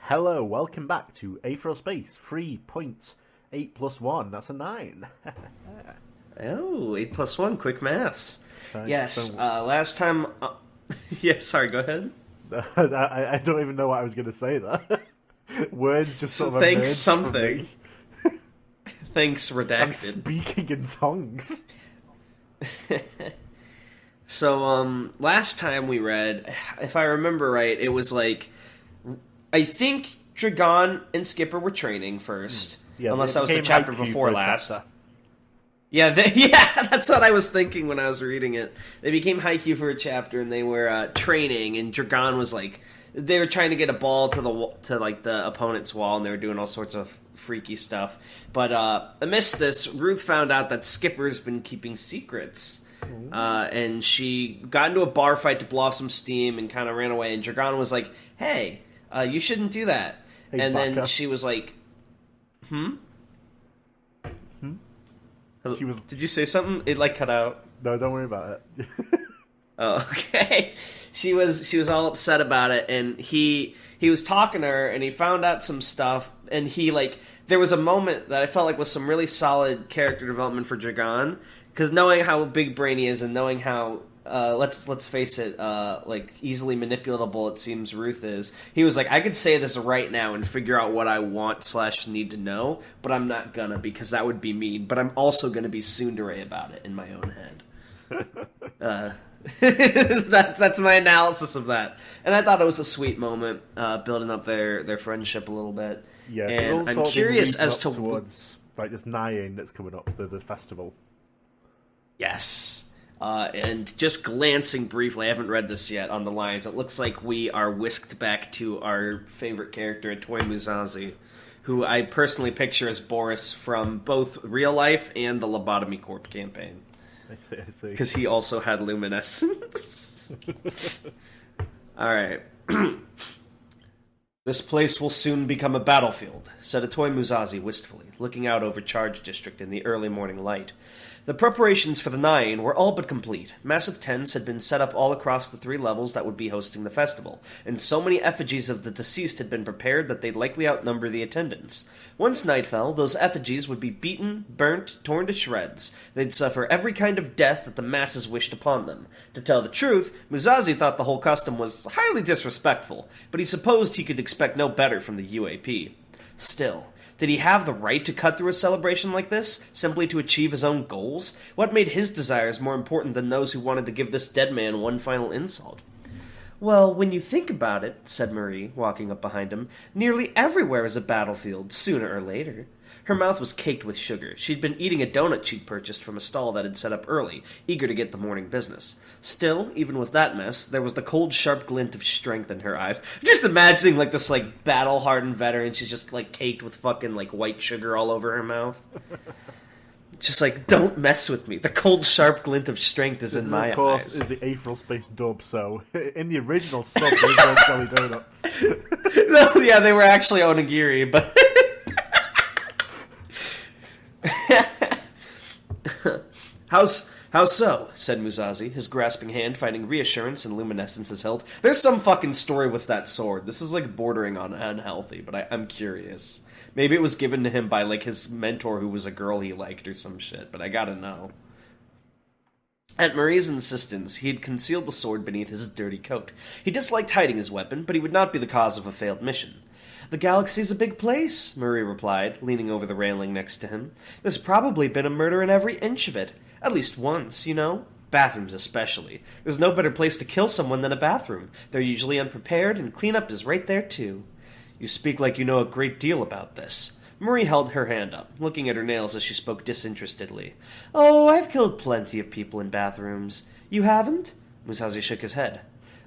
Hello, welcome back to Aetheral Space 3.8 plus 1. That's a 9. Oh, 8 plus 1, quick maths. Right, Yes, so- last time... yeah, sorry, go ahead. I don't even know what I was going to say there. Words just sort of Thanks emerged from something. me. Thanks, I'm redacted. speaking in tongues. So, last time we read, if I remember right, it was like... I think Dragon and Skipper were training first. Yeah, unless it that was the became chapter Haikyuu before for a last. chapter. Yeah, yeah, that's what I was thinking when I was reading it. They became Haikyuu for a chapter, and they were training, and Dragon was like... They were trying to get a ball to the opponent's wall, and they were doing all sorts of freaky stuff. But amidst this, Ruth found out that Skipper's been keeping secrets. And she got into a bar fight to blow off some steam and kind of ran away. And Dragon was like, hey, you shouldn't do that. Hey, and Baka. then she was like, She was... Did you say something? It like cut out. No, don't worry about it. Oh, okay. She was all upset about it, and he was talking to her, and he found out some stuff, and there was a moment that I felt like was some really solid character development for Dragon, because knowing how big brain he is, and knowing how let's face it, easily manipulatable it seems Ruth is, he was like, I could say this right now and figure out what I want / need to know, but I'm not gonna, because that would be mean. But I'm also gonna be tsundere about it in my own head. That's my analysis of that, and I thought it was a sweet moment, building up their friendship a little bit. Yeah, And I'm curious as to towards like this Nine that's coming up, the festival. Yes. And just glancing briefly, I haven't read this yet on the lines, it looks like we are whisked back to our favorite character, Toy Musashi, who I personally picture as Boris from both real life and the Lobotomy Corp campaign. I see. Because he also had luminescence. Alright. This place will soon become a battlefield, said Atoy Musashi wistfully, looking out over Charge District in the early morning light. The preparations for the Nine were all but complete. Massive tents had been set up all across the 3 levels that would be hosting the festival, and so many effigies of the deceased had been prepared that they'd likely outnumber the attendants. Once night fell, those effigies would be beaten, burnt, torn to shreds. They'd suffer every kind of death that the masses wished upon them. To tell the truth, Musashi thought the whole custom was highly disrespectful, but he supposed he could expect no better from the UAP. Still, did he have the right to cut through a celebration like this, simply to achieve his own goals? What made his desires more important than those who wanted to give this dead man one final insult? Well, when you think about it, said Marie, walking up behind him, nearly everywhere is a battlefield, sooner or later. Her mouth was caked with sugar. She'd been eating a donut she'd purchased from a stall that had set up early, eager to get the morning business. Still, even with that mess, there was the cold, sharp glint of strength in her eyes. I'm just imagining, this, battle-hardened veteran, she's just, caked with fucking, white sugar all over her mouth. Just don't mess with me. The cold, sharp glint of strength is in my eyes. Of course, is the Aetheral Space dub, so in the original sub, they weren't jelly donuts. No, yeah, they were actually onigiri, but... How so? Said Musashi, his grasping hand finding reassurance in luminescence's hilt. There's some fucking story with that sword. This is bordering on unhealthy, but I'm curious. Maybe it was given to him by his mentor who was a girl he liked or some shit, but I gotta know. At Marie's insistence, he had concealed the sword beneath his dirty coat. He disliked hiding his weapon, but he would not be the cause of a failed mission. The galaxy's a big place, Marie replied, leaning over the railing next to him. There's probably been a murder in every inch of it. At least once, you know? Bathrooms especially. There's no better place to kill someone than a bathroom. They're usually unprepared, and cleanup is right there, too. You speak like you know a great deal about this. Marie held her hand up, looking at her nails as she spoke disinterestedly. Oh, I've killed plenty of people in bathrooms. You haven't? Musashi shook his head.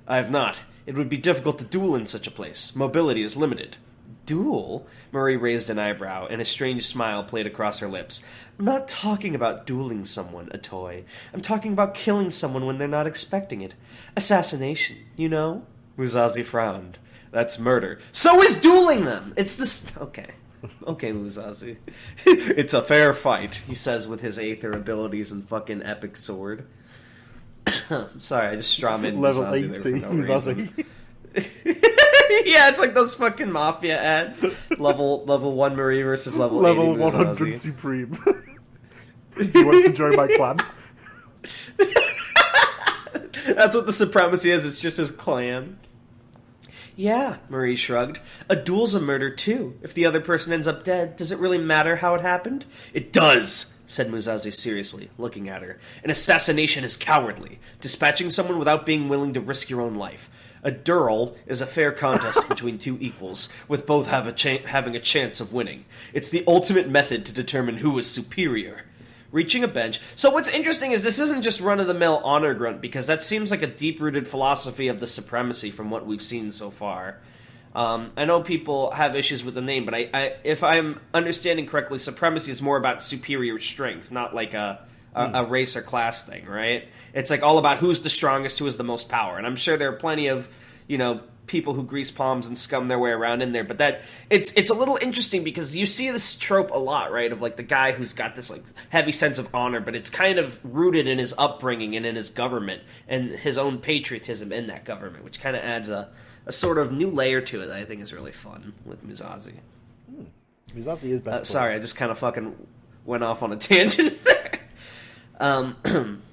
I have not. It would be difficult to duel in such a place. Mobility is limited. Duel? Marie raised an eyebrow, and a strange smile played across her lips. I'm not talking about dueling someone, a toy. I'm talking about killing someone when they're not expecting it. Assassination, you know? Musashi frowned. That's murder. So is dueling them! It's this... Okay. Okay, Musashi. It's a fair fight, he says with his Aether abilities and fucking epic sword. Sorry, I just strawman Level Musashi 80, there for no Musashi. reason. Yeah, it's like those fucking Mafia ads. Level 1 Marie versus level 80 Level Musashi. 100 Supreme. Do you want to join my clan? That's what the supremacy is, it's just his clan. Yeah, Marie shrugged. A duel's a murder too. If the other person ends up dead, does it really matter how it happened? It does, said Musashi seriously, looking at her. An assassination is cowardly, dispatching someone without being willing to risk your own life. A duel is a fair contest between two equals, with both having a chance of winning. It's the ultimate method to determine who is superior. Reaching a bench. So what's interesting is this isn't just run-of-the-mill honor grunt, because that seems like a deep-rooted philosophy of the supremacy from what we've seen so far. I know people have issues with the name, but if I'm understanding correctly, supremacy is more about superior strength, not like a race or class thing, right? It's like all about who's the strongest, who has the most power. And I'm sure there are plenty of, people who grease palms and scum their way around in there, but that it's a little interesting because you see this trope a lot, right, of like the guy who's got this like heavy sense of honor, but it's kind of rooted in his upbringing and in his government and his own patriotism in that government, which kind of adds a sort of new layer to it that I think is really fun with Musashi. Musashi is best. Sorry, I just kind of fucking went off on a tangent there.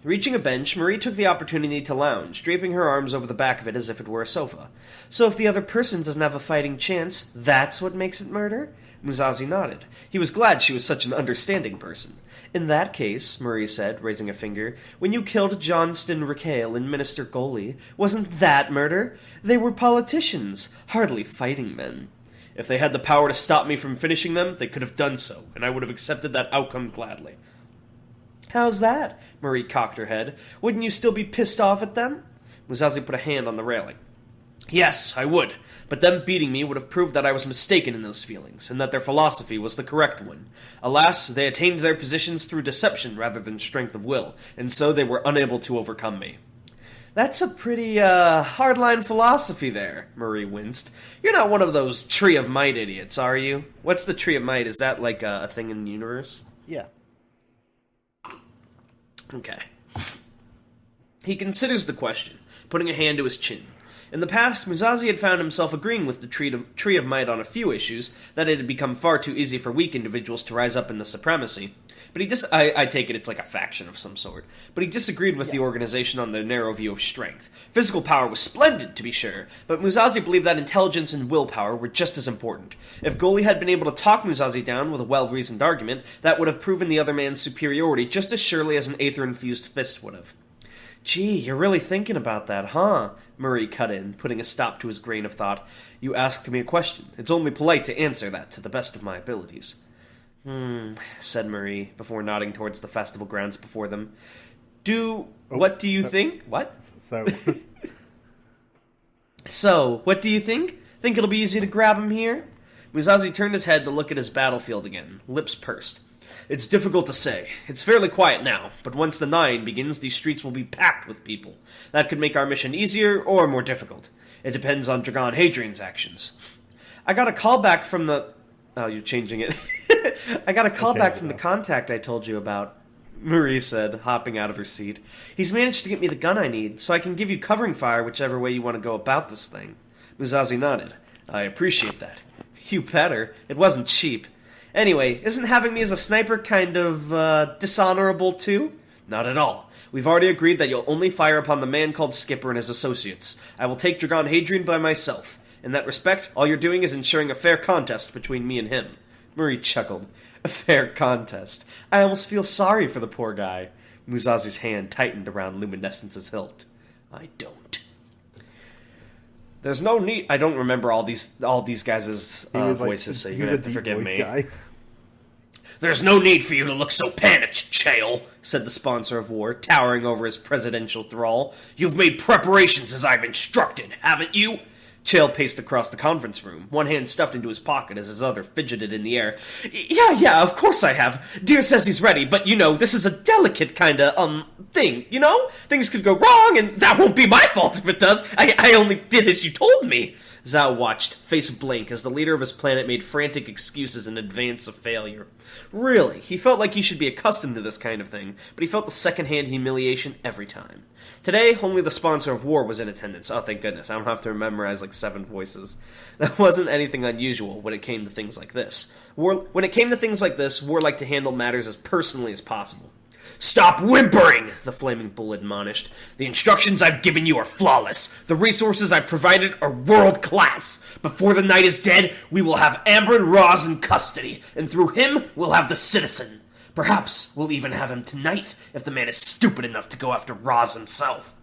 Reaching a bench, Marie took the opportunity to lounge, draping her arms over the back of it as if it were a sofa. So if the other person doesn't have a fighting chance, that's what makes it murder? Musashi nodded. He was glad she was such an understanding person. In that case, Marie said, raising a finger, when you killed Johnston Ricale and Minister Goley, wasn't that murder? They were politicians, hardly fighting men. If they had the power to stop me from finishing them, they could have done so, and I would have accepted that outcome gladly. How's that? Marie cocked her head. Wouldn't you still be pissed off at them? Musashi put a hand on the railing. Yes, I would, but them beating me would have proved that I was mistaken in those feelings, and that their philosophy was the correct one. Alas, they attained their positions through deception rather than strength of will, and so they were unable to overcome me. That's a pretty, hardline philosophy there, Marie winced. You're not one of those Tree of Might idiots, are you? What's the Tree of Might? Is that like a thing in the universe? Yeah. Okay. He considers the question, putting a hand to his chin. In the past, Musashi had found himself agreeing with the Tree of Might on a few issues, that it had become far too easy for weak individuals to rise up in the supremacy. But I take it it's like a faction of some sort. But he disagreed with the organization on their narrow view of strength. Physical power was splendid, to be sure, but Musashi believed that intelligence and willpower were just as important. If Goley had been able to talk Musashi down with a well-reasoned argument, that would have proven the other man's superiority just as surely as an aether-infused fist would have. Gee, you're really thinking about that, huh? Marie cut in, putting a stop to his grain of thought. You asked me a question. It's only polite to answer that to the best of my abilities. Said Marie, before nodding towards the festival grounds before them. What do you think? What? So, what do you think? Think it'll be easy to grab him here? Musashi turned his head to look at his battlefield again, lips pursed. It's difficult to say. It's fairly quiet now, but once the 9 begins, these streets will be packed with people. That could make our mission easier or more difficult. It depends on Dragon Hadrian's actions. I got a call back from the... Oh, you're changing it. I got a call back from the contact I told you about, Marie said, hopping out of her seat. He's managed to get me the gun I need, so I can give you covering fire whichever way you want to go about this thing. Musashi nodded. I appreciate that. You better. It wasn't cheap. Anyway, isn't having me as a sniper kind of, dishonorable too? Not at all. We've already agreed that you'll only fire upon the man called Skipper and his associates. I will take Dragon Hadrian by myself. In that respect, all you're doing is ensuring a fair contest between me and him. Marie chuckled. A fair contest. I almost feel sorry for the poor guy. Musashi's hand tightened around Luminescence's hilt. I don't. There's no need... I don't remember all these guys' voices, so you're going to have to forgive me. Guy. There's no need for you to look so panicked, Chael, said the sponsor of war, towering over his presidential thrall. You've made preparations as I've instructed, haven't you? Chael paced across the conference room, one hand stuffed into his pocket as his other fidgeted in the air. Yeah, of course I have. Dear says he's ready, but, this is a delicate kind of, thing, Things could go wrong, and that won't be my fault if it does. I only did as you told me. Zhao watched, face blank, as the leader of his planet made frantic excuses in advance of failure. Really, he felt like he should be accustomed to this kind of thing, but he felt the second-hand humiliation every time. Today, only the sponsor of war was in attendance. Oh, thank goodness, I don't have to memorize like 7 voices. That wasn't anything unusual when it came to things like this. War liked to handle matters as personally as possible. "Stop whimpering!" the Flaming Bull admonished. "The instructions I've given you are flawless. The resources I've provided are world-class. Before the night is dead, we will have Ambrin Roz in custody, and through him, we'll have the citizen. Perhaps we'll even have him tonight, if the man is stupid enough to go after Roz himself."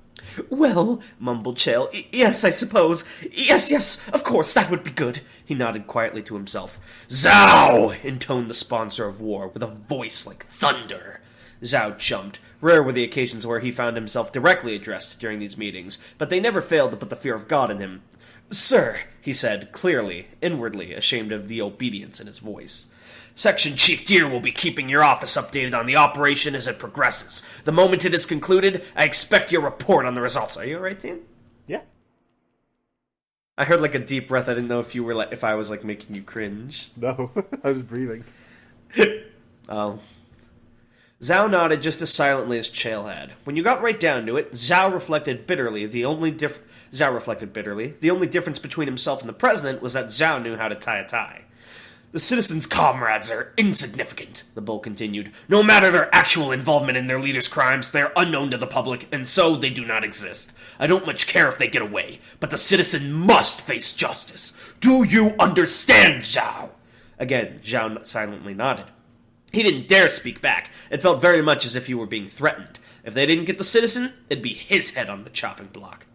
"Well," mumbled Chael, "yes, I suppose. Yes, of course, that would be good." He nodded quietly to himself. "Zhao!" intoned the sponsor of war, with a voice like thunder. Zhao jumped. Rare were the occasions where he found himself directly addressed during these meetings, but they never failed to put the fear of God in him. "Sir," he said, clearly, inwardly ashamed of the obedience in his voice. "Section Chief Deer will be keeping your office updated on the operation as it progresses. The moment it is concluded, I expect your report on the results." Are you alright, Dan? Yeah. I heard like a deep breath. I didn't know if you were if I was like making you cringe. No, I was breathing. Oh. Zhao nodded just as silently as Chael had. When you got right down to it, Zhao reflected bitterly. The only difference between himself and the president was that Zhao knew how to tie a tie. "The citizens' comrades are insignificant," the bull continued. "No matter their actual involvement in their leaders' crimes, they are unknown to the public, and so they do not exist. I don't much care if they get away, but the citizen must face justice. Do you understand, Zhao?" Again, Zhao silently nodded. He didn't dare speak back. It felt very much as if he were being threatened. If they didn't get the citizen, it'd be his head on the chopping block.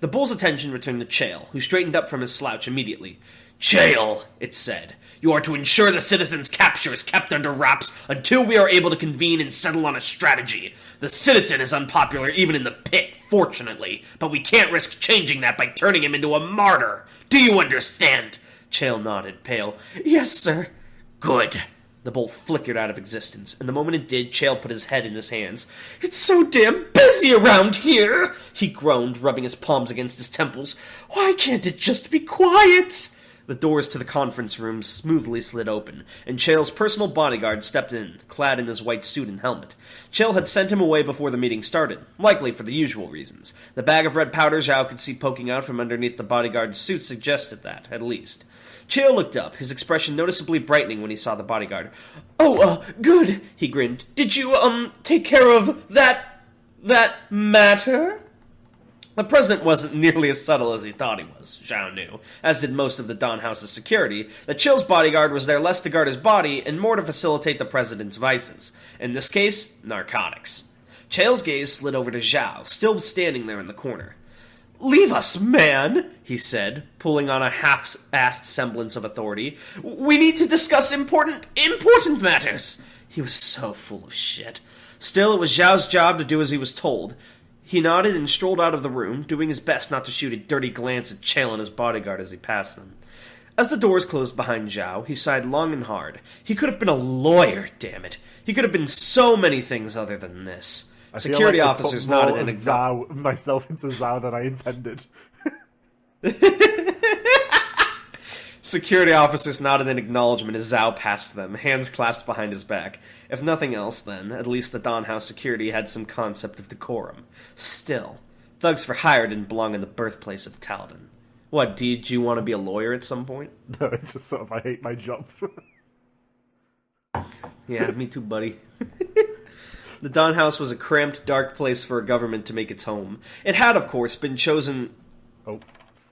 The bull's attention returned to Chael, who straightened up from his slouch immediately. "Chael," it said, "you are to ensure the citizen's capture is kept under wraps until we are able to convene and settle on a strategy. The citizen is unpopular even in the pit, fortunately, but we can't risk changing that by turning him into a martyr. Do you understand?" Chael nodded, pale. "Yes, sir." "Good." The bowl flickered out of existence, and the moment it did, Chael put his head in his hands. "It's so damn busy around here!" he groaned, rubbing his palms against his temples. "Why can't it just be quiet?" The doors to the conference room smoothly slid open, and Chael's personal bodyguard stepped in, clad in his white suit and helmet. Chael had sent him away before the meeting started, likely for the usual reasons. The bag of red powder Zhao could see poking out from underneath the bodyguard's suit suggested that, at least. Chael looked up, his expression noticeably brightening when he saw the bodyguard. "Oh, good," he grinned. "Did you, take care of that matter?" The president wasn't nearly as subtle as he thought he was, Zhao knew, as did most of the Dawn House's security, that Chael's bodyguard was there less to guard his body and more to facilitate the president's vices. In this case, narcotics. Chael's gaze slid over to Zhao, still standing there in the corner. "Leave us, man," he said, pulling on a half-assed semblance of authority. "We need to discuss important matters." He was so full of shit. Still, it was Zhao's job to do as he was told. He nodded and strolled out of the room, doing his best not to shoot a dirty glance at Chael and his bodyguard as he passed them. As the doors closed behind Zhao, he sighed long and hard. He could have been a lawyer, damn it. He could have been so many things other than this. Security officers nodded and acknowledged myself into Zhao than I intended. Security officers nodded in acknowledgement as Zhao passed them, hands clasped behind his back. If nothing else, then, at least the Dawn House security had some concept of decorum. Still, thugs for hire didn't belong in the birthplace of Taldan. What, did you want to be a lawyer at some point? No, it's just sort of, I hate my job. Yeah, me too, buddy. The Dawn House was a cramped, dark place for a government to make its home. It had, of course, been chosen...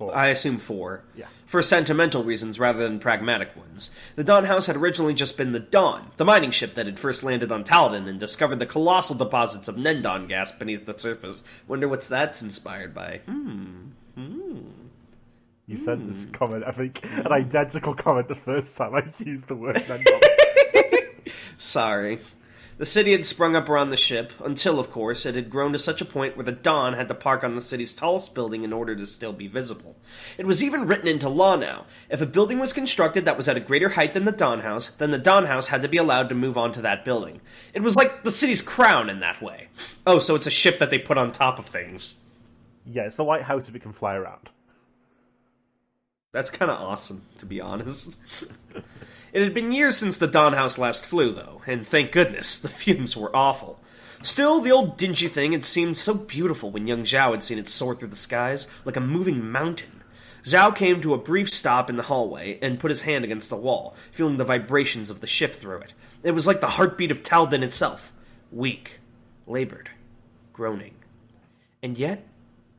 I assume 4. Yeah. For sentimental reasons rather than pragmatic ones. The Dawn House had originally just been the Dawn, the mining ship that had first landed on Taldan and discovered the colossal deposits of Nendon gas beneath the surface. Wonder what that's inspired by. You said this comment, I think, an identical comment the first time I used the word Nendon. Sorry. The city had sprung up around the ship, until, of course, it had grown to such a point where the Dawn had to park on the city's tallest building in order to still be visible. It was even written into law now. If a building was constructed that was at a greater height than the Dawn House, then the Dawn House had to be allowed to move on to that building. It was like the city's crown in that way. Oh, so it's a ship that they put on top of things. Yeah, it's the White House if it can fly around. That's kind of awesome, to be honest. It had been years since the Dawn House last flew, though, and thank goodness, the fumes were awful. Still, the old dingy thing had seemed so beautiful when young Zhao had seen it soar through the skies like a moving mountain. Zhao came to a brief stop in the hallway and put his hand against the wall, feeling the vibrations of the ship through it. It was like the heartbeat of Talden itself. Weak, labored, groaning. And yet,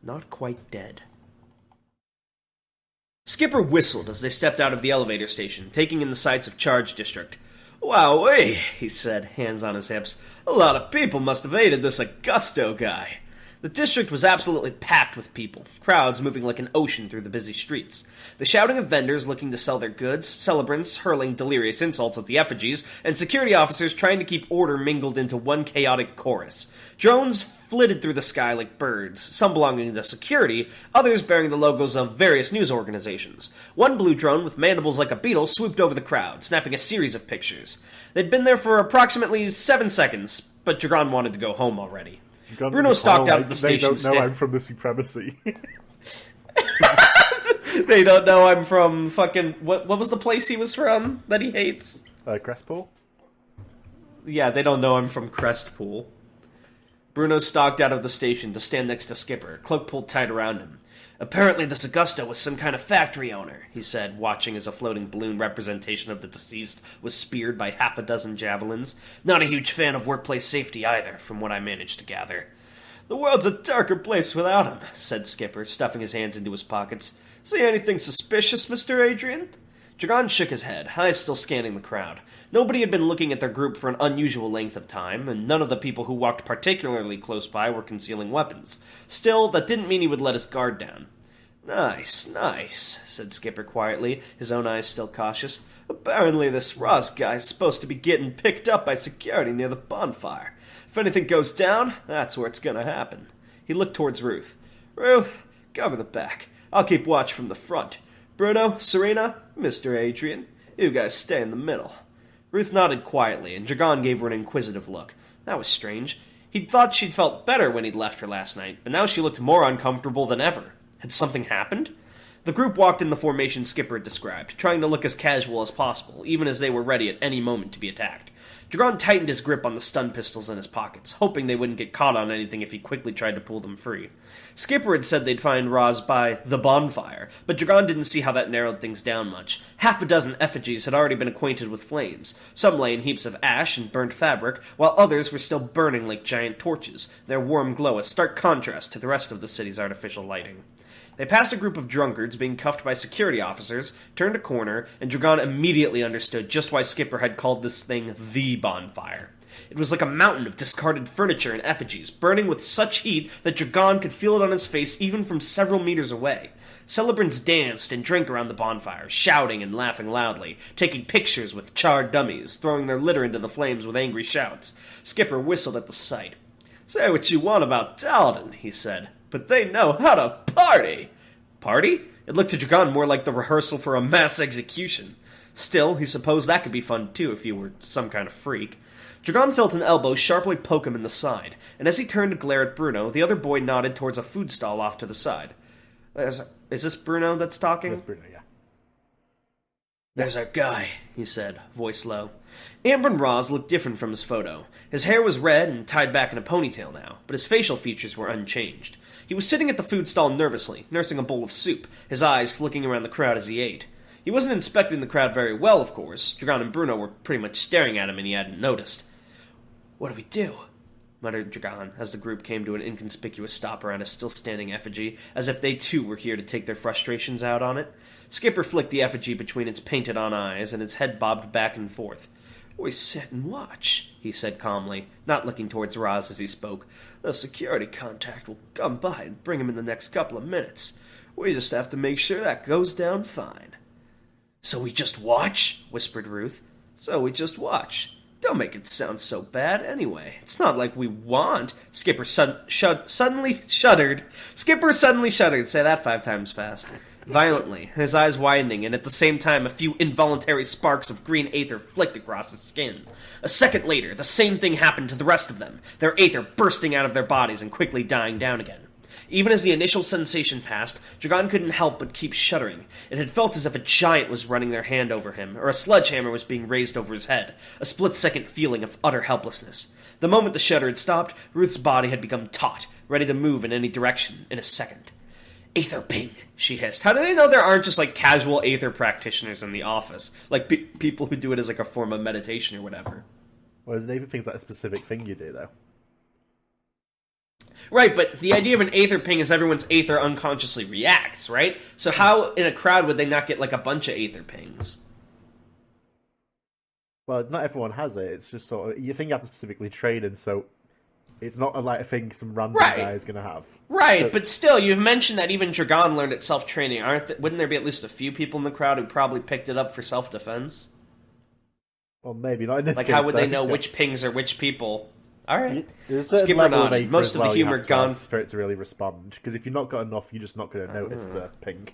not quite dead. Skipper whistled as they stepped out of the elevator station, taking in the sights of Charge District. "Wowee," he said, hands on his hips. "A lot of people must have aided this Augusto guy." The district was absolutely packed with people, crowds moving like an ocean through the busy streets. The shouting of vendors looking to sell their goods, celebrants hurling delirious insults at the effigies, and security officers trying to keep order mingled into one chaotic chorus. Drones flitted through the sky like birds, some belonging to security, others bearing the logos of various news organizations. One blue drone with mandibles like a beetle swooped over the crowd, snapping a series of pictures. They'd been there for approximately 7 seconds, but Dragon wanted to go home already. Bruno stalked out of the station. They don't know I'm from the Supremacy. They don't know I'm from fucking... What was the place he was from that he hates? Crestpool? Yeah, they don't know I'm from Crestpool. Bruno stalked out of the station to stand next to Skipper, cloak pulled tight around him. "Apparently this Augusto was some kind of factory owner," he said, watching as a floating balloon representation of the deceased was speared by half a dozen javelins. "Not a huge fan of workplace safety either, from what I managed to gather." "The world's a darker place without him," said Skipper, stuffing his hands into his pockets. "See anything suspicious, Mr. Adrian?" Dragon shook his head, eyes still scanning the crowd. Nobody had been looking at their group for an unusual length of time, and none of the people who walked particularly close by were concealing weapons. Still, that didn't mean he would let his guard down. "Nice, nice," said Skipper quietly, his own eyes still cautious. "Apparently this Ross guy's supposed to be getting picked up by security near the bonfire. If anything goes down, that's where it's gonna happen." He looked towards Ruth. "Ruth, cover the back. I'll keep watch from the front. Bruno, Serena, Mr. Adrian, you guys stay in the middle." Ruth nodded quietly, and Dragon gave her an inquisitive look. That was strange. He'd thought she'd felt better when he'd left her last night, but now she looked more uncomfortable than ever. Had something happened? The group walked in the formation Skipper had described, trying to look as casual as possible, even as they were ready at any moment to be attacked. Dragon tightened his grip on the stun pistols in his pockets, hoping they wouldn't get caught on anything if he quickly tried to pull them free. Skipper had said they'd find Roz by the bonfire, but Dragon didn't see how that narrowed things down much. Half a dozen effigies had already been acquainted with flames. Some lay in heaps of ash and burnt fabric, while others were still burning like giant torches, their warm glow a stark contrast to the rest of the city's artificial lighting. They passed a group of drunkards being cuffed by security officers, turned a corner, and Dragon immediately understood just why Skipper had called this thing the bonfire. It was like a mountain of discarded furniture and effigies, burning with such heat that Dragon could feel it on his face even from several meters away. Celebrants danced and drank around the bonfire, shouting and laughing loudly, taking pictures with charred dummies, throwing their litter into the flames with angry shouts. Skipper whistled at the sight. "Say what you want about Talden," he said, "but they know how to party." Party? It looked to Dragon more like the rehearsal for a mass execution. Still, he supposed that could be fun too if you were some kind of freak. Dragon felt an elbow sharply poke him in the side, and as he turned to glare at Bruno, the other boy nodded towards a food stall off to the side. Is this Bruno that's talking? That's Bruno, yeah. "There's our guy," he said, voice low. Amber Roz looked different from his photo. His hair was red and tied back in a ponytail now, but his facial features were unchanged. He was sitting at the food stall nervously, nursing a bowl of soup, his eyes flicking around the crowd as he ate. He wasn't inspecting the crowd very well, of course. Dragon and Bruno were pretty much staring at him and he hadn't noticed. "What do we do?" muttered Dragon, as the group came to an inconspicuous stop around a still-standing effigy, as if they too were here to take their frustrations out on it. Skipper flicked the effigy between its painted-on eyes, and its head bobbed back and forth. "We sit and watch," he said calmly, not looking towards Roz as he spoke. "The security contact will come by and bring him in the next couple of minutes. We just have to make sure that goes down fine." "So we just watch?" whispered Ruth. "So we just watch. Don't make it sound so bad, anyway. It's not like we want." Skipper suddenly shuddered. Skipper suddenly shuddered. Say that 5 times fast. Violently, his eyes widening, and at the same time a few involuntary sparks of green aether flicked across his skin. A second later, the same thing happened to the rest of them, their aether bursting out of their bodies and quickly dying down again. Even as the initial sensation passed, Dragon couldn't help but keep shuddering. It had felt as if a giant was running their hand over him, or a sledgehammer was being raised over his head, a split-second feeling of utter helplessness. The moment the shudder had stopped, Ruth's body had become taut, ready to move in any direction in a second. "Aether ping," she hissed. How do they know there aren't just, like, casual Aether practitioners in the office? Like, people who do it as, like, a form of meditation or whatever. Well, Aether ping's like a specific thing you do, though. Right, but the idea of an Aether ping is everyone's Aether unconsciously reacts, right? So how, in a crowd, would they not get, like, a bunch of Aether pings? Well, not everyone has it. It's just sort of... You think you have to specifically train, and so... It's not a thing some random guy is going to have. Right, so, but still, you've mentioned that even Dragon learned it self-training. Wouldn't there be at least a few people in the crowd who probably picked it up for self-defense? Well, maybe not in this case. Like, how would they know which pings are which people? All right. Skipper nodded. Most of the humor gone for it to really respond, because if you've not got enough, you're just not going to notice the ping.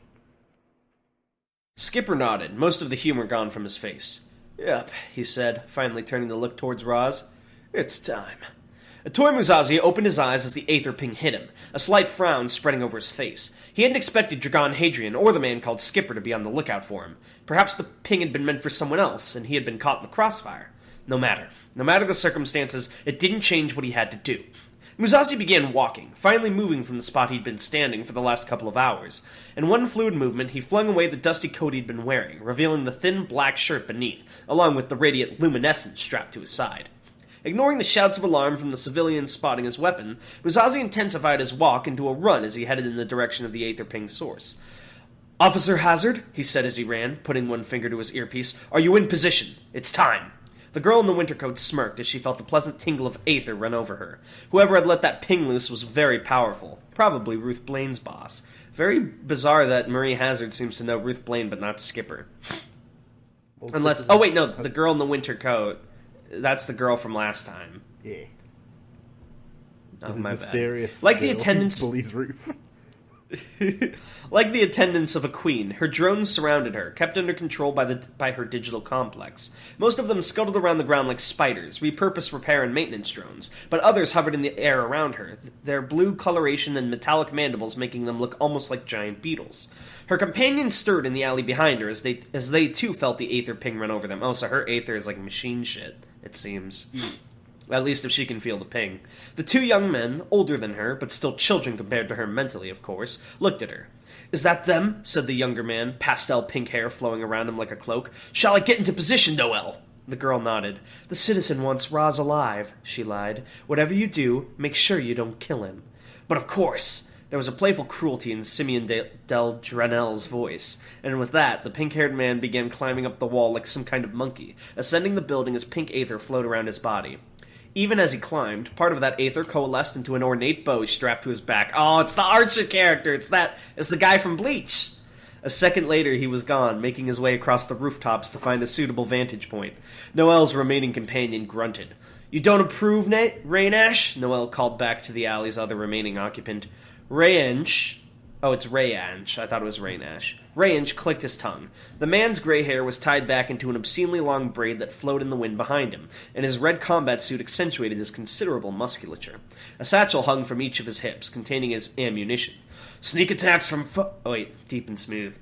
Skipper nodded, most of the humor gone from his face. "Yep," he said, finally turning to look towards Roz. "It's time." Toy Musashi opened his eyes as the Aether ping hit him, a slight frown spreading over his face. He hadn't expected Dragon Hadrian or the man called Skipper to be on the lookout for him. Perhaps the ping had been meant for someone else, and he had been caught in the crossfire. No matter. No matter the circumstances, it didn't change what he had to do. Musashi began walking, finally moving from the spot he'd been standing for the last couple of hours. In one fluid movement, he flung away the dusty coat he'd been wearing, revealing the thin black shirt beneath, along with the radiant luminescence strapped to his side. Ignoring the shouts of alarm from the civilians spotting his weapon, Musashi intensified his walk into a run as he headed in the direction of the Aether ping source. "Officer Hazard," he said as he ran, putting one finger to his earpiece, "are you in position? It's time." The girl in the winter coat smirked as she felt the pleasant tingle of Aether run over her. Whoever had let that ping loose was very powerful, probably Ruth Blaine's boss. Very bizarre that Marie Hazard seems to know Ruth Blaine but not Skipper. Well, Unless... Oh wait, no, the girl in the winter coat... That's the girl from last time. Yeah. Oh, my mysterious bad. Like the attendants... bullies Ruth. Like the attendants of a queen, her drones surrounded her, kept under control by her digital complex. Most of them scuttled around the ground like spiders, repurposed repair and maintenance drones, but others hovered in the air around her, their blue coloration and metallic mandibles making them look almost like giant beetles. Her companions stirred in the alley behind her as they too felt the Aether ping run over them. Oh, so her Aether is like machine shit, it seems. At least if she can feel the ping. The two young men, older than her, but still children compared to her mentally, of course, looked at her. "Is that them?" said the younger man, pastel pink hair flowing around him like a cloak. "Shall I get into position, Noelle?" The girl nodded. "The citizen wants Roz alive," she lied. "Whatever you do, make sure you don't kill him." "But of course!" There was a playful cruelty in Simeon del Dranell's voice, and with that, the pink-haired man began climbing up the wall like some kind of monkey, ascending the building as pink Aether flowed around his body. Even as he climbed, part of that Aether coalesced into an ornate bow strapped to his back. Oh, it's the Archer character! It's the guy from Bleach! A second later, he was gone, making his way across the rooftops to find a suitable vantage point. Noelle's remaining companion grunted. "You don't approve, Raynash?" Noelle called back to the alley's other remaining occupant. Rayanch. Oh, it's Rayanch. I thought it was Raynash. Rayanch clicked his tongue. The man's gray hair was tied back into an obscenely long braid that flowed in the wind behind him, and his red combat suit accentuated his considerable musculature. A satchel hung from each of his hips, containing his ammunition. "Sneak attacks from Oh, wait, deep and smooth.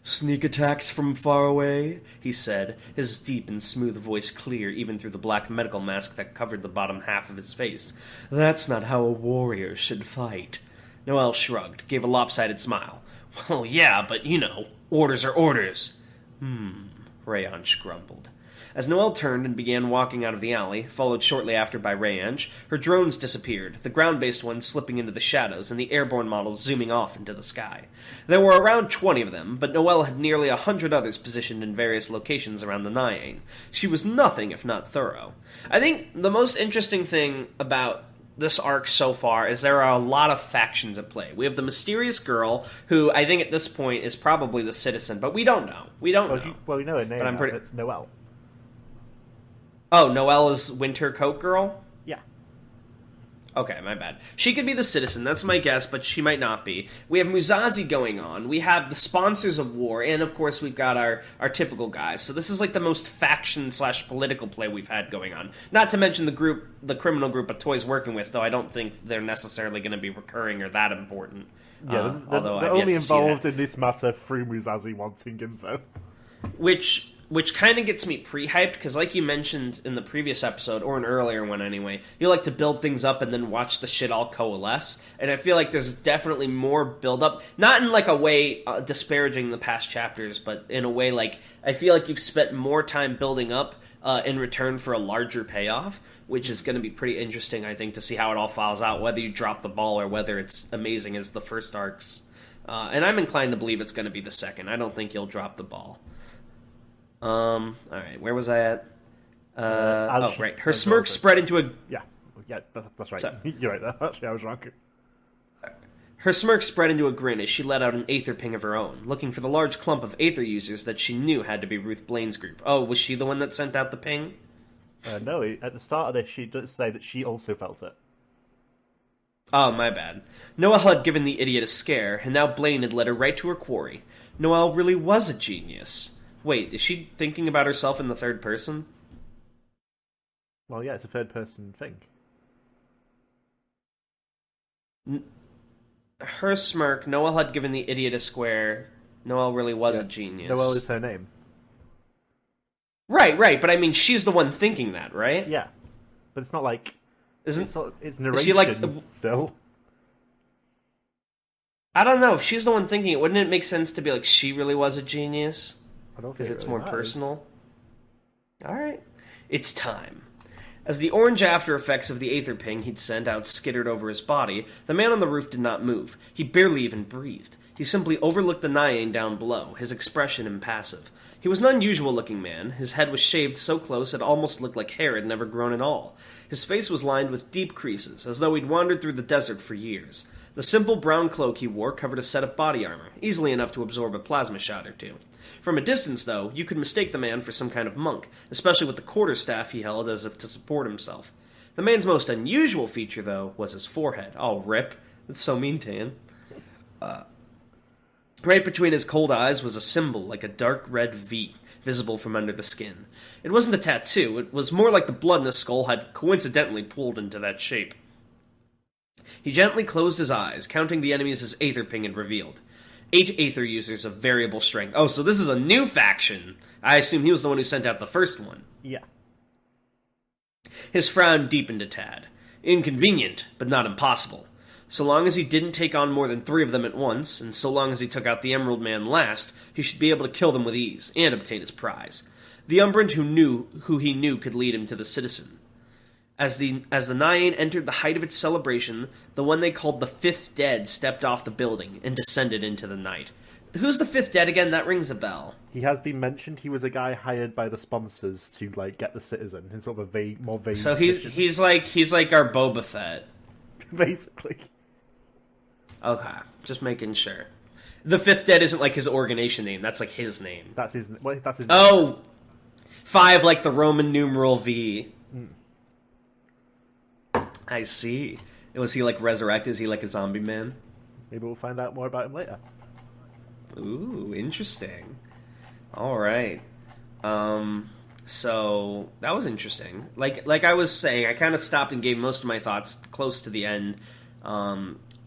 "Sneak attacks from far away," he said, his deep and smooth voice clear even through the black medical mask that covered the bottom half of his face. "That's not how a warrior should fight." Noelle shrugged, gave a lopsided smile. "Well, yeah, but, you know, orders are orders." Rayanch grumbled. As Noelle turned and began walking out of the alley, followed shortly after by Rayanch, her drones disappeared, the ground-based ones slipping into the shadows and the airborne models zooming off into the sky. There were around 20 of them, but Noelle had nearly 100 others positioned in various locations around the Nyang. She was nothing if not thorough. I think the most interesting thing about this arc so far is there are a lot of factions at play. We have the mysterious girl, who I think at this point is probably the citizen, but we don't know. We know her name. But it's Noelle. Oh, Noelle is Winter Coat Girl? Yeah. Okay, my bad. She could be the citizen, that's my guess, but she might not be. We have Muzazi going on, we have the sponsors of war, and of course we've got our typical guys. So this is like the most faction/political play we've had going on. Not to mention the criminal group Atoy's working with, though I don't think they're necessarily going to be recurring or that important. Yeah, although they're I've only yet to see involved that. in this matter through Muzazi wanting info. Which kind of gets me pre-hyped, because like you mentioned in the previous episode, or an earlier one anyway, you like to build things up and then watch the shit all coalesce, and I feel like there's definitely more build-up, not in like a way disparaging the past chapters, but in a way like, I feel like you've spent more time building up in return for a larger payoff, which is going to be pretty interesting, I think, to see how it all files out, whether you drop the ball or whether it's amazing as the first arcs. And I'm inclined to believe it's going to be the second. I don't think you'll drop the ball. Alright, where was I at? Right. Her smirk spread into a... Yeah, that's right. So, You're right there. Actually, I was wrong. her smirk spread into a grin as she let out an Aether ping of her own, looking for the large clump of Aether users that she knew had to be Ruth Blaine's group. Oh, was she the one that sent out the ping? No, at the start of this, she does say that she also felt it. Oh, my bad. Noelle had given the idiot a scare, and now Blaine had led her right to her quarry. Noelle really was a genius. Wait, is she thinking about herself in the third person? Well, yeah, it's a third-person thing. Her smirk, Noelle had given the idiot a square. Noelle really was a genius. Noelle is her name. Right, but I mean, she's the one thinking that, right? Yeah, but it's not like... It's narration is she like, still. I don't know, if she's the one thinking it, wouldn't it make sense to be like, she really was a genius? I don't think Because it's really more matters. personal. Alright. It's time. As the orange after effects of the Aether ping he'd sent out skittered over his body, the man on the roof did not move. He barely even breathed. He simply overlooked the Nyane down below, his expression impassive. He was an unusual-looking man. His head was shaved so close it almost looked like hair had never grown at all. His face was lined with deep creases, as though he'd wandered through the desert for years. The simple brown cloak he wore covered a set of body armor, easily enough to absorb a plasma shot or two. From a distance, though, you could mistake the man for some kind of monk, especially with the quarterstaff he held as if to support himself. The man's most unusual feature, though, was his forehead. Oh, rip. That's so mean, Tan. Right between his cold eyes was a symbol like a dark red V, visible from under the skin. It wasn't a tattoo, it was more like the blood in his skull had coincidentally pulled into that shape. He gently closed his eyes, counting the enemies his Aether ping had revealed. 8 Aether users of variable strength. Oh, so this is a new faction! I assume he was the one who sent out the first one. Yeah. His frown deepened a tad. Inconvenient, but not impossible. So long as he didn't take on more than 3 of them at once, and so long as he took out the Emerald Man last, he should be able to kill them with ease, and obtain his prize. The Umbrant who he knew could lead him to the Citizen. As the Nyane entered the height of its celebration, the one they called the Fifth Dead stepped off the building and descended into the night. Who's the Fifth Dead again? That rings a bell. He has been mentioned. He was a guy hired by the sponsors to get the Citizen in sort of a more vague. So he's like our Boba Fett. Basically. Okay, just making sure. The Fifth Dead isn't like his organization name. That's like his name. That's his. Well, that's his. Oh, 5 like the Roman numeral V. I see. Was he like resurrected? Is he like a zombie man? Maybe we'll find out more about him later. Ooh, interesting. All right. So that was interesting. Like I was saying, I kind of stopped and gave most of my thoughts close to the end.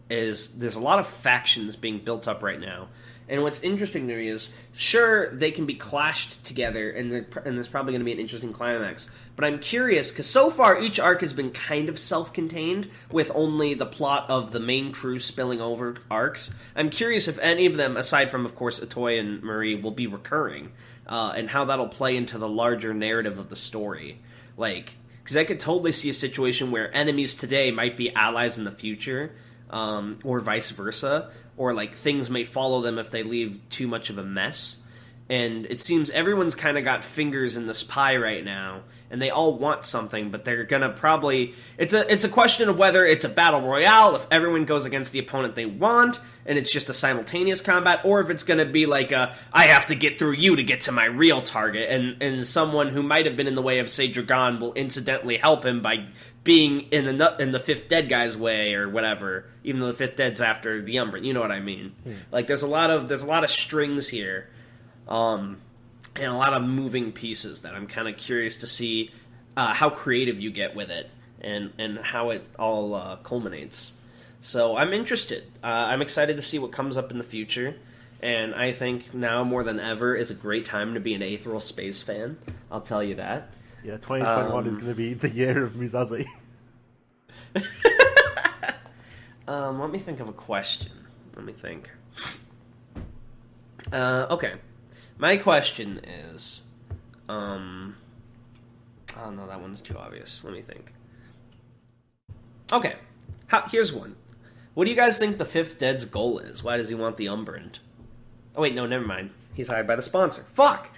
Is there's a lot of factions being built up right now, and what's interesting to me is, sure, they can be clashed together, and there's probably going to be an interesting climax. But I'm curious, because so far each arc has been kind of self-contained, with only the plot of the main crew spilling over arcs. I'm curious if any of them, aside from, of course, Atoy and Marie, will be recurring, and how that'll play into the larger narrative of the story. Like, because I could totally see a situation where enemies today might be allies in the future, or vice versa, or like things may follow them if they leave too much of a mess. and it seems everyone's kind of got fingers in this pie right now, and they all want something, but they're gonna probably... It's a question of whether it's a battle royale, if everyone goes against the opponent they want, and it's just a simultaneous combat, or if it's gonna be like I have to get through you to get to my real target, and someone who might have been in the way of, say, Dragon will incidentally help him by being in the Fifth Dead guy's way, or whatever, even though the Fifth Dead's after the Umbran, you know what I mean? Like, there's a lot of strings here, and a lot of moving pieces that I'm kind of curious to see how creative you get with it and how it all culminates. So I'm interested. I'm excited to see what comes up in the future, and I think now more than ever is a great time to be an Aetheral Space fan. I'll tell you that. Yeah, 2021 is going to be the year of Musashi. Let me think of a question. Let me think. Okay. My question is... oh, no, that one's too obvious. Let me think. Okay. Here's one. What do you guys think the Fifth Dead's goal is? Why does he want the Umbran? Oh, wait, no, never mind. He's hired by the sponsor. Fuck!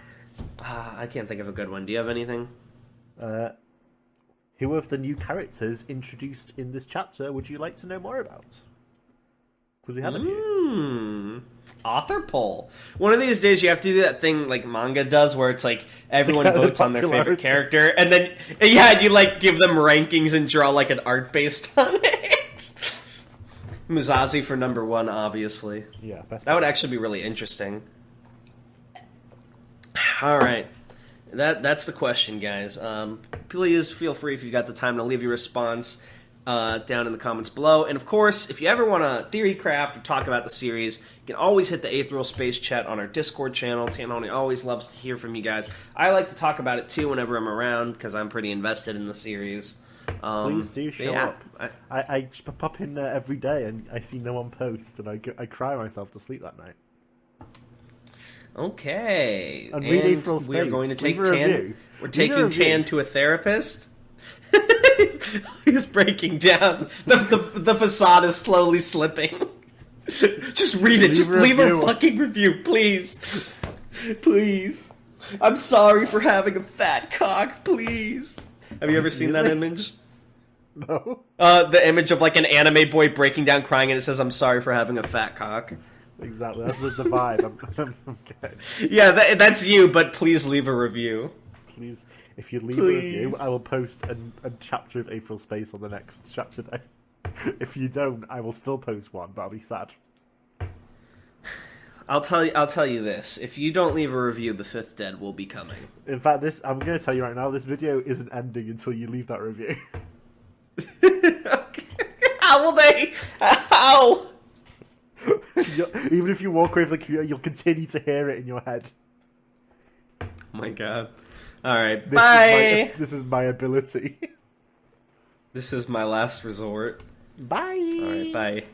I can't think of a good one. Do you have anything? Who of the new characters introduced in this chapter would you like to know more about? Because we have a few. Author poll. One of these days you have to do that thing like manga does where it's like everyone votes on their favorite character, and then you like give them rankings and draw like an art based on it. Musashi for number 1, obviously. Yeah, that would actually be really interesting. Alright. That's the question, guys. Please feel free, if you've got the time, to leave your response down in the comments below. And of course, if you ever want to theory craft or talk about the series, you can always hit the Aetheral Space chat on our Discord channel. Tanhony always loves to hear from you guys. I like to talk about it too whenever I'm around, because I'm pretty invested in the series. Please do show up. I pop in there every day and I see no one post, and I cry myself to sleep that night. Okay, and we're going to take Tan. We're taking Tan to a therapist. He's breaking down. The facade is slowly slipping. Just read it. Just leave a fucking review, please. Please. I'm sorry for having a fat cock, please. Have you ever seen that image? No. The image of like an anime boy breaking down crying, and it says, "I'm sorry for having a fat cock." Exactly, that's the vibe. I'm good. Yeah, that's you, but please leave a review. Please, if you leave a review, I will post a chapter of Aetheral Space on the next chapter day. If you don't, I will still post one, but I'll be sad. I'll tell you this. If you don't leave a review, the Fifth Dead will be coming. In fact, I'm going to tell you right now, this video isn't ending until you leave that review. How will they? How? Even if you walk away from the computer, you'll continue to hear it in your head. Oh my god. Alright, bye! This is my ability. This is my last resort. Bye! Alright, bye.